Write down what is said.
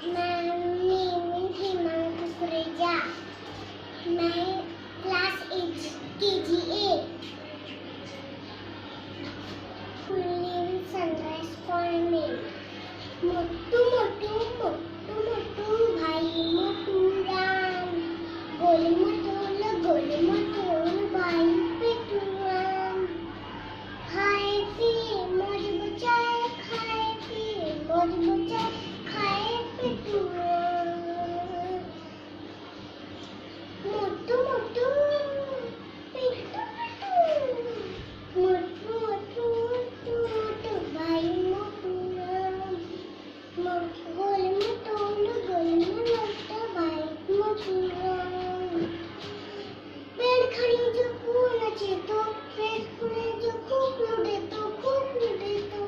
My name is Himangi Kukureja. My class is KGA. Full name is Sunrise Convent. मोटू मोटू मोटू मोटू भाई मोटू राम. गोल मटोल भाई पेटू राम. खाए पिए मौज बचाए, खाए पिए मौज बचाए, खाए पेटू राम. मोटू मोटू पेटू पेटू. मोटू मोटू मोटू मोटू भाई मोटू राम. गोल मटोल भाई मोटू राम. पेड़ खड़ी जो कोणाचे तो, पेड़ खुणे जो खूप लुटे तो.